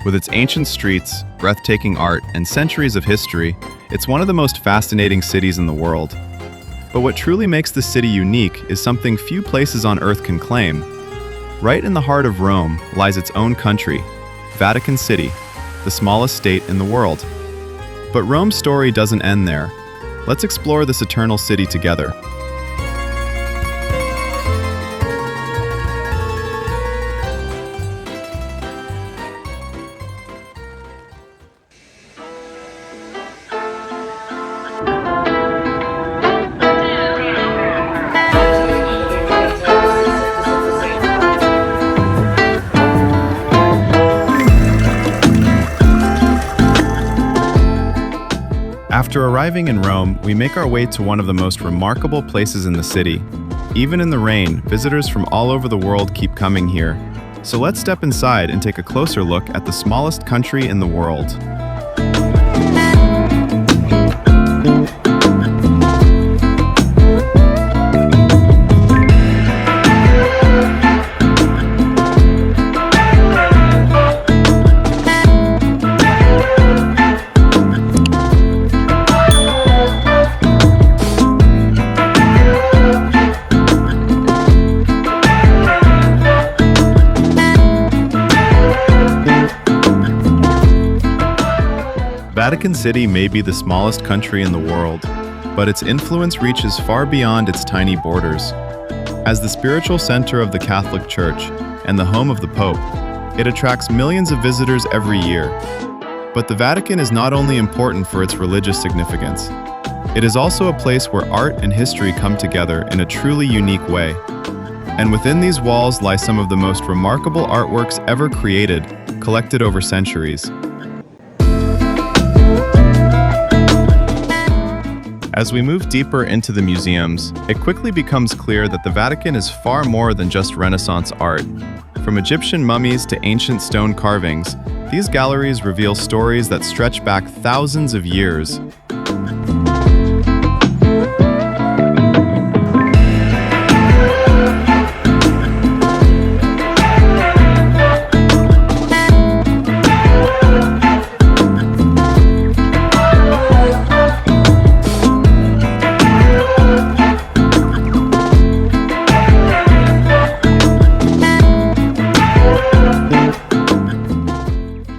With its ancient streets, breathtaking art, and centuries of history, it's one of the most fascinating cities in the world. But what truly makes the city unique is something few places on Earth can claim. Right in the heart of Rome lies its own country, Vatican City, the smallest state in the world. But Rome's story doesn't end there. Let's explore this eternal city together. After arriving in Rome, we make our way to one of the most remarkable places in the city. Even in the rain, visitors from all over the world keep coming here. So let's step inside and take a closer look at the smallest country in the world. Vatican City may be the smallest country in the world, but its influence reaches far beyond its tiny borders. As the spiritual center of the Catholic Church and the home of the Pope, it attracts millions of visitors every year. But the Vatican is not only important for its religious significance, it is also a place where art and history come together in a truly unique way. And within these walls lie some of the most remarkable artworks ever created, collected over centuries. As we move deeper into the museums, it quickly becomes clear that the Vatican is far more than just Renaissance art. From Egyptian mummies to ancient stone carvings, these galleries reveal stories that stretch back thousands of years.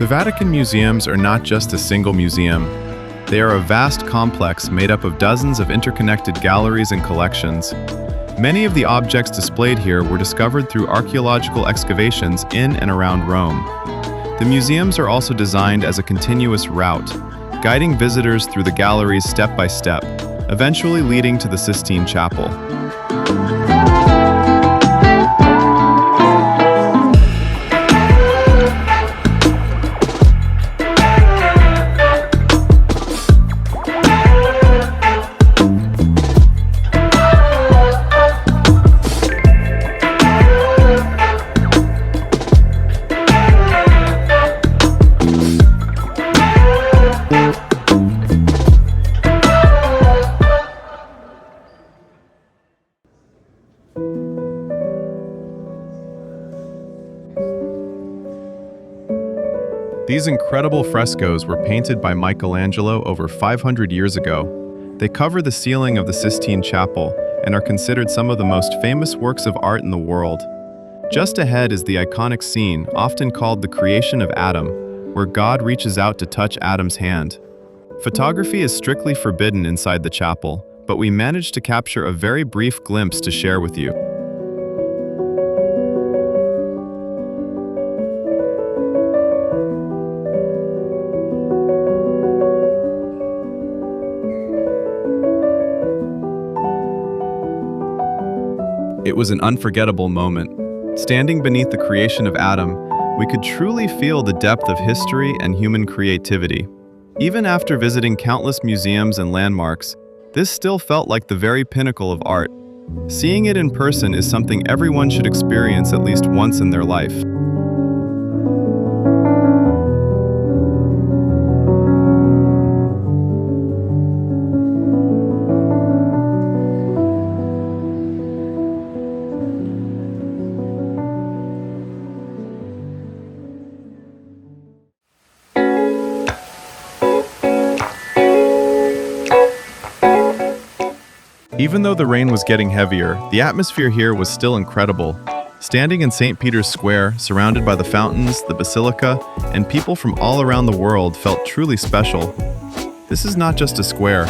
The Vatican museums are not just a single museum. They are a vast complex made up of dozens of interconnected galleries and collections. Many of the objects displayed here were discovered through archaeological excavations in and around Rome. The museums are also designed as a continuous route, guiding visitors through the galleries step by step, eventually leading to the Sistine Chapel. These incredible frescoes were painted by Michelangelo over 500 years ago. They cover the ceiling of the Sistine Chapel and are considered some of the most famous works of art in the world. Just ahead is the iconic scene, often called the creation of Adam, where God reaches out to touch Adam's hand. Photography is strictly forbidden inside the chapel, but we managed to capture a very brief glimpse to share with you. It was an unforgettable moment. Standing beneath the creation of Adam, we could truly feel the depth of history and human creativity. Even after visiting countless museums and landmarks, this still felt like the very pinnacle of art. Seeing it in person is something everyone should experience at least once in their life. Even though the rain was getting heavier, the atmosphere here was still incredible. Standing in St. Peter's Square, surrounded by the fountains, the basilica, and people from all around the world felt truly special. This is not just a square,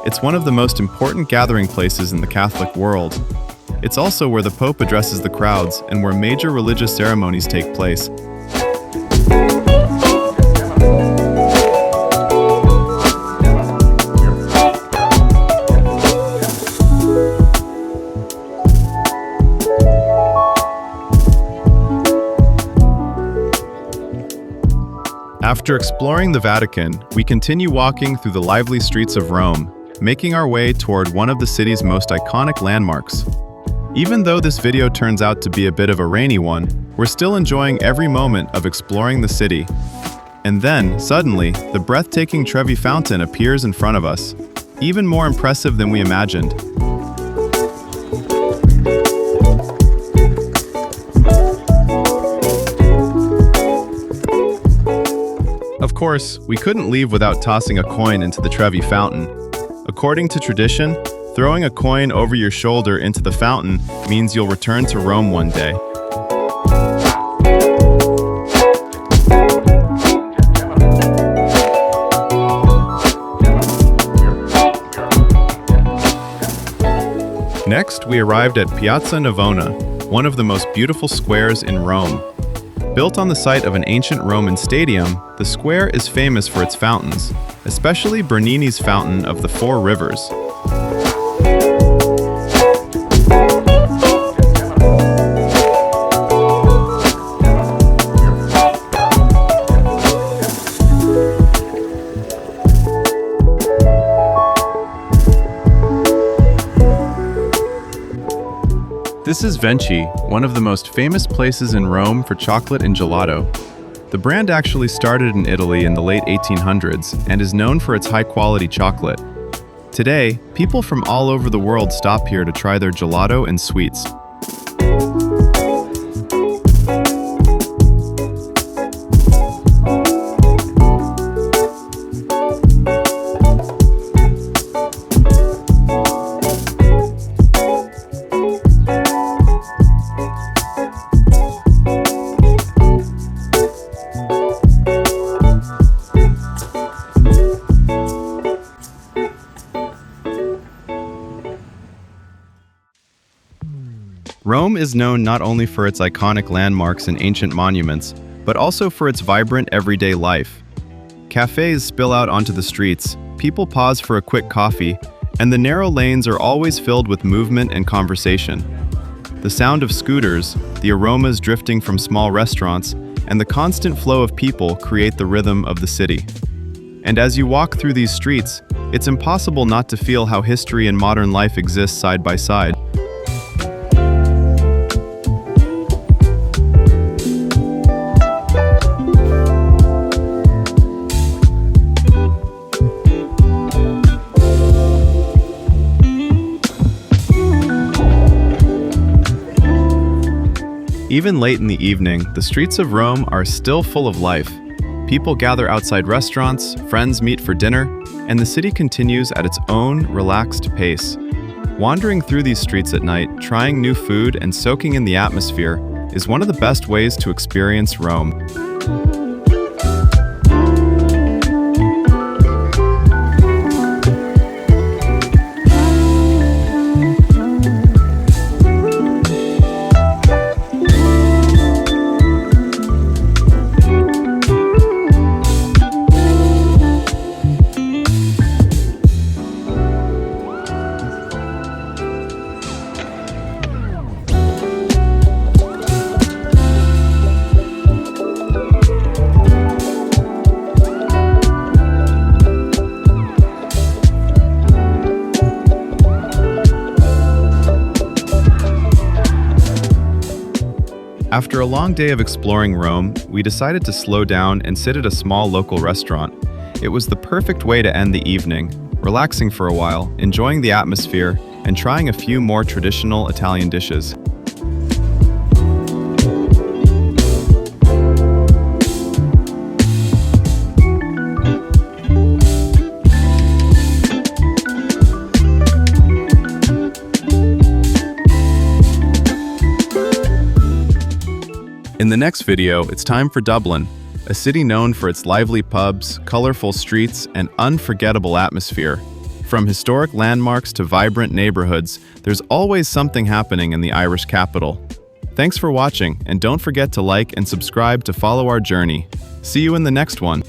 it's one of the most important gathering places in the Catholic world. It's also where the Pope addresses the crowds and where major religious ceremonies take place. After exploring the Vatican, we continue walking through the lively streets of Rome, making our way toward one of the city's most iconic landmarks. Even though this video turns out to be a bit of a rainy one, we're still enjoying every moment of exploring the city. And then, suddenly, the breathtaking Trevi Fountain appears in front of us, even more impressive than we imagined. Of course, we couldn't leave without tossing a coin into the Trevi Fountain. According to tradition, throwing a coin over your shoulder into the fountain means you'll return to Rome one day. Next, we arrived at Piazza Navona, one of the most beautiful squares in Rome. Built on the site of an ancient Roman stadium, the square is famous for its fountains, especially Bernini's Fountain of the Four Rivers. This is Venci, one of the most famous places in Rome for chocolate and gelato. The brand actually started in Italy in the late 1800s and is known for its high-quality chocolate. Today, people from all over the world stop here to try their gelato and sweets. Rome is known not only for its iconic landmarks and ancient monuments, but also for its vibrant everyday life. Cafes spill out onto the streets, people pause for a quick coffee, and the narrow lanes are always filled with movement and conversation. The sound of scooters, the aromas drifting from small restaurants, and the constant flow of people create the rhythm of the city. And as you walk through these streets, it's impossible not to feel how history and modern life exist side by side. Even late in the evening, the streets of Rome are still full of life. People gather outside restaurants, friends meet for dinner, and the city continues at its own relaxed pace. Wandering through these streets at night, trying new food, and soaking in the atmosphere is one of the best ways to experience Rome. After a long day of exploring Rome, we decided to slow down and sit at a small local restaurant. It was the perfect way to end the evening, relaxing for a while, enjoying the atmosphere, and trying a few more traditional Italian dishes. In the next video, it's time for Dublin, a city known for its lively pubs, colorful streets, and unforgettable atmosphere. From historic landmarks to vibrant neighborhoods, there's always something happening in the Irish capital. Thanks for watching, and don't forget to like and subscribe to follow our journey. See you in the next one.